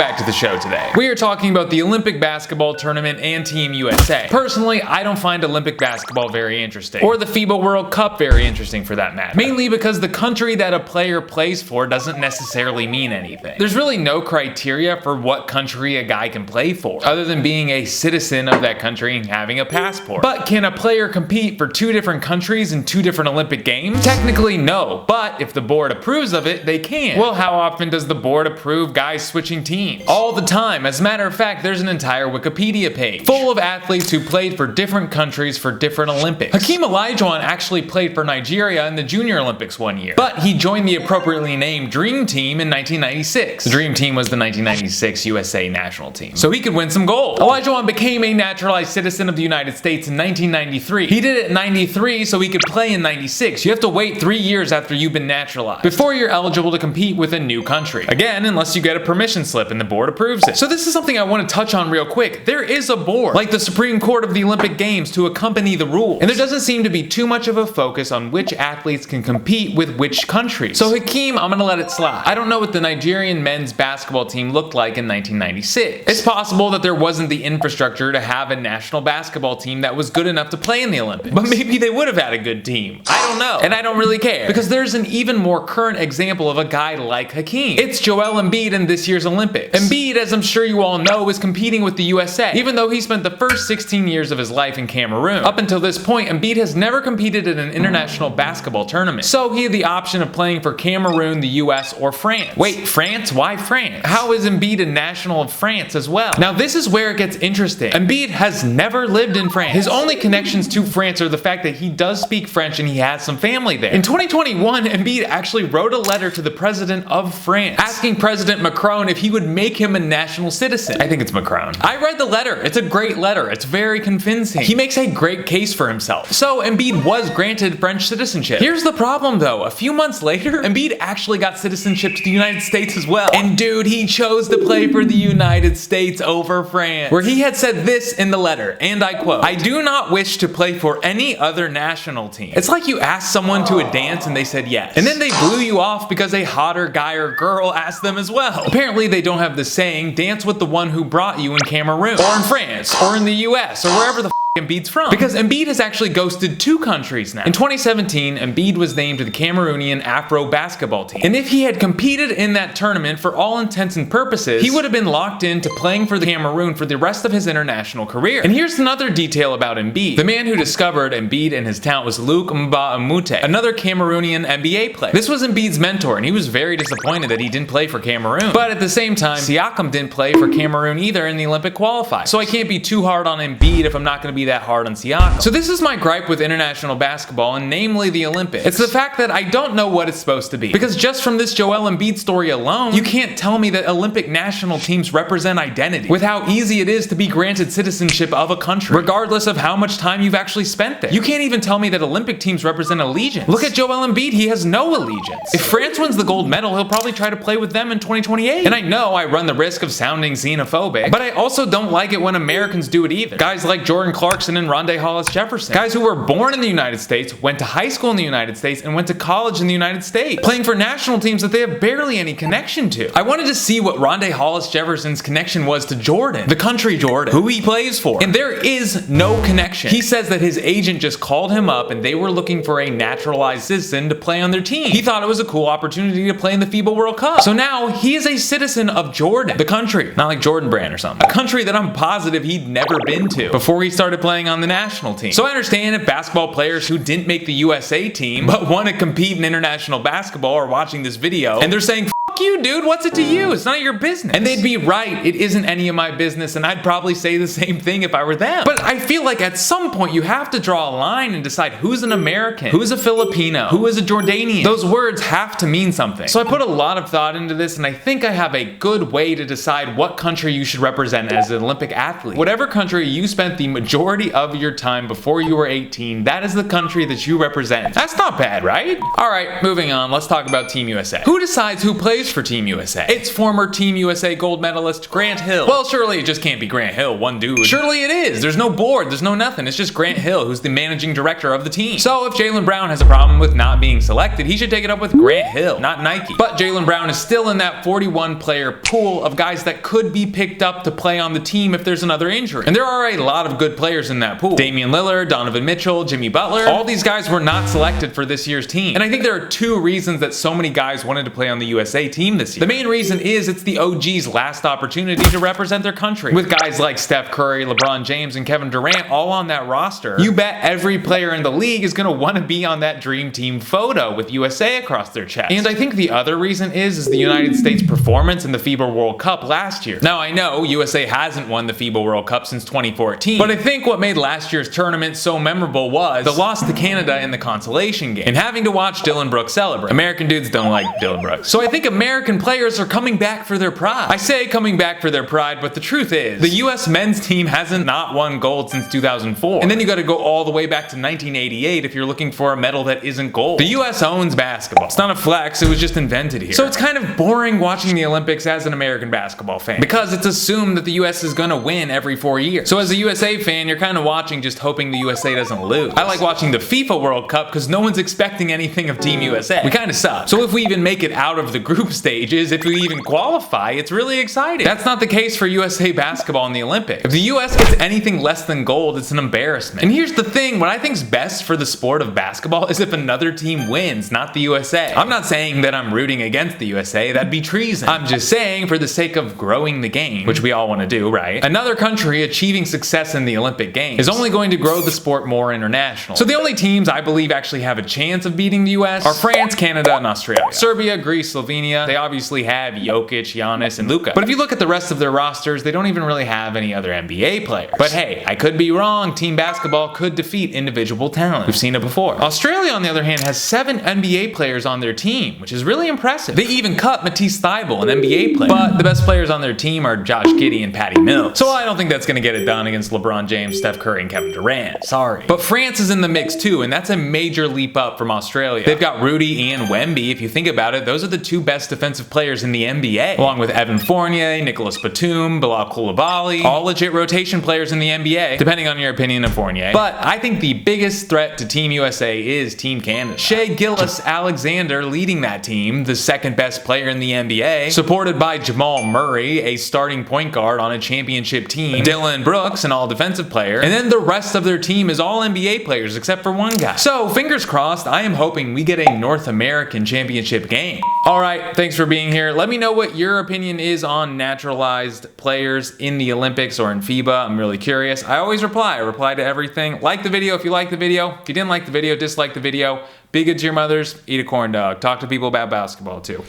back to the show today. We are talking about the Olympic basketball tournament and Team USA. Personally, I don't find Olympic basketball very interesting, or the FIBA World Cup very interesting for that matter. Mainly because the country that a player plays for doesn't necessarily mean anything. There's really no criteria for what country a guy can play for, other than being a citizen of that country and having a passport. But can a player compete for 2 different countries in 2 different Olympic games? Technically no, but if the board approves of it, they can. Well, how often does the board approve guys switching teams? All the time. As a matter of fact, there's an entire Wikipedia page full of athletes who played for different countries for different Olympics. Hakeem Olajuwon actually played for Nigeria in the Junior Olympics one year, but he joined the appropriately named Dream Team in 1996. The Dream Team was the 1996 USA national team, so he could win some gold. Olajuwon became a naturalized citizen of the United States in 1993. He did it in 93 so he could play in 96. You have to wait 3 years after you've been naturalized before you're eligible to compete with a new country. Again, unless you get a permission slip and the board approves it. So this is something I want to touch on real quick. There is a board, like the Supreme Court of the Olympic Games, to accompany the rules. And there doesn't seem to be too much of a focus on which athletes can compete with which countries. So Hakeem, I'm gonna let it slide. I don't know what the Nigerian men's basketball team looked like in 1996. It's possible that there wasn't the infrastructure to have a national basketball team that was good enough to play in the Olympics. But maybe they would have had a good team. I don't know. And I don't really care, because there's an even more current example of a guy like Hakeem. It's Joel Embiid in this year's Olympics. Embiid, as I'm sure you all know, is competing with the USA, even though he spent the first 16 years of his life in Cameroon. Up until this point, Embiid has never competed in an international basketball tournament, so he had the option of playing for Cameroon, the US, or France. Wait, France? Why France? How is Embiid a national of France as well? Now this is where it gets interesting. Embiid has never lived in France. His only connections to France are the fact that he does speak French and he has some family there. In 2021, Embiid actually wrote a letter to the president of France, asking President Macron if he would make him a national citizen. I think it's Macron. I read the letter. It's a great letter. It's very convincing. He makes a great case for himself. So Embiid was granted French citizenship. Here's the problem though. A few months later, Embiid actually got citizenship to the United States as well. And dude, he chose to play for the United States over France, where he had said this in the letter, and I quote, "I do not wish to play for any other national team." It's like you asked someone to a dance and they said yes, and then they blew you off because a hotter guy or girl asked them as well. Apparently they don't have the saying, dance with the one who brought you in Cameroon, or in France, or in the US, or wherever the Embiid's from, because Embiid has actually ghosted 2 countries now. In 2017, Embiid was named to the Cameroonian Afro basketball team, and if he had competed in that tournament, for all intents and purposes, he would have been locked into playing for the Cameroon for the rest of his international career. And here's another detail about Embiid. The man who discovered Embiid and his talent was Luc Mbah a Moute, another Cameroonian NBA player. This was Embiid's mentor, and he was very disappointed that he didn't play for Cameroon. But at the same time, Siakam didn't play for Cameroon either in the Olympic qualifiers. So I can't be too hard on Embiid if I'm not going to be that hard on Siakam. So this is my gripe with international basketball, and namely the Olympics. It's the fact that I don't know what it's supposed to be. Because just from this Joel Embiid story alone, you can't tell me that Olympic national teams represent identity, with how easy it is to be granted citizenship of a country, regardless of how much time you've actually spent there. You can't even tell me that Olympic teams represent allegiance. Look at Joel Embiid, he has no allegiance. If France wins the gold medal, he'll probably try to play with them in 2028. And I know I run the risk of sounding xenophobic, but I also don't like it when Americans do it either. Guys like Jordan Clarkson and Rondé Hollis-Jefferson. Guys who were born in the United States, went to high school in the United States, and went to college in the United States, playing for national teams that they have barely any connection to. I wanted to see what Rondé Hollis-Jefferson's connection was to Jordan, the country Jordan, who he plays for. And there is no connection. He says that his agent just called him up and they were looking for a naturalized citizen to play on their team. He thought it was a cool opportunity to play in the FIBA World Cup. So now he is a citizen of Jordan, the country. Not like Jordan Brand or something. A country that I'm positive he'd never been to before he started playing on the national team. So I understand if basketball players who didn't make the USA team but want to compete in international basketball are watching this video and they're saying, "Fuck you, dude, what's it to you? It's not your business." And they'd be right, it isn't any of my business, and I'd probably say the same thing if I were them. But I feel like at some point you have to draw a line and decide who's an American, who is a Filipino, who is a Jordanian. Those words have to mean something. So I put a lot of thought into this, and I think I have a good way to decide what country you should represent as an Olympic athlete. Whatever country you spent the majority of your time before you were 18, that is the country that you represent. That's not bad, right? Alright, moving on, let's talk about Team USA. Who decides who plays plays for Team USA. It's former Team USA gold medalist Grant Hill. Well, surely it just can't be Grant Hill, one dude. Surely it is. There's no board, there's no nothing. It's just Grant Hill, who's the managing director of the team. So if Jaylen Brown has a problem with not being selected, he should take it up with Grant Hill, not Nike. But Jaylen Brown is still in that 41 player pool of guys that could be picked up to play on the team if there's another injury. And there are a lot of good players in that pool. Damian Lillard, Donovan Mitchell, Jimmy Butler, all these guys were not selected for this year's team. And I think there are two reasons that so many guys wanted to play on the USA team this year. The main reason is it's the OG's last opportunity to represent their country. With guys like Steph Curry, LeBron James, and Kevin Durant all on that roster, you bet every player in the league is going to want to be on that dream team photo with USA across their chest. And I think the other reason is the United States' performance in the FIBA World Cup last year. Now I know USA hasn't won the FIBA World Cup since 2014, but I think what made last year's tournament so memorable was the loss to Canada in the consolation game and having to watch Dylan Brooks celebrate. American dudes don't like Dylan Brooks. So I think American players are coming back for their pride. I say coming back for their pride, but the truth is the US men's team hasn't not won gold since 2004. And then you got to go all the way back to 1988 if you're looking for a medal that isn't gold. The US owns basketball. It's not a flex, it was just invented here. So it's kind of boring watching the Olympics as an American basketball fan because it's assumed that the US is gonna win every 4 years. So as a USA fan, you're kind of watching just hoping the USA doesn't lose. I like watching the FIFA World Cup because no one's expecting anything of Team USA. We kind of suck. So if we even make it out of the group stages, if we even qualify, it's really exciting. That's not the case for USA basketball in the Olympics. If the US gets anything less than gold, it's an embarrassment. And here's the thing, what I think's best for the sport of basketball is if another team wins, not the USA. I'm not saying that I'm rooting against the USA, that'd be treason. I'm just saying for the sake of growing the game, which we all want to do, right? Another country achieving success in the Olympic Games is only going to grow the sport more international. So the only teams I believe actually have a chance of beating the US are France, Canada, and Australia. Serbia, Greece, Slovenia, they obviously have Jokic, Giannis, and Luka. But if you look at the rest of their rosters, they don't even really have any other NBA players. But hey, I could be wrong. Team basketball could defeat individual talent. We've seen it before. Australia, on the other hand, has 7 NBA players on their team, which is really impressive. They even cut Matisse Thybulle, an NBA player. But the best players on their team are Josh Giddey and Patty Mills. So I don't think that's going to get it done against LeBron James, Steph Curry, and Kevin Durant. Sorry. But France is in the mix too, and that's a major leap up from Australia. They've got Rudy and Wemby. If you think about it, those are the 2 best defensive players in the NBA, along with Evan Fournier, Nicolas Batum, Bilal Coulibaly, all legit rotation players in the NBA, depending on your opinion of Fournier. But I think the biggest threat to Team USA is Team Canada. Shai Gilgeous-Alexander leading that team, the 2nd best player in the NBA, supported by Jamal Murray, a starting point guard on a championship team, Dylan Brooks, an all-defensive player, and then the rest of their team is all NBA players except for one guy. So fingers crossed, I am hoping we get a North American championship game. Alright, thanks for being here. Let me know what your opinion is on naturalized players in the Olympics or in FIBA. I'm really curious. I always reply. I reply to everything. Like the video if you like the video. If you didn't like the video, dislike the video. Be good to your mothers. Eat a corn dog. Talk to people about basketball too.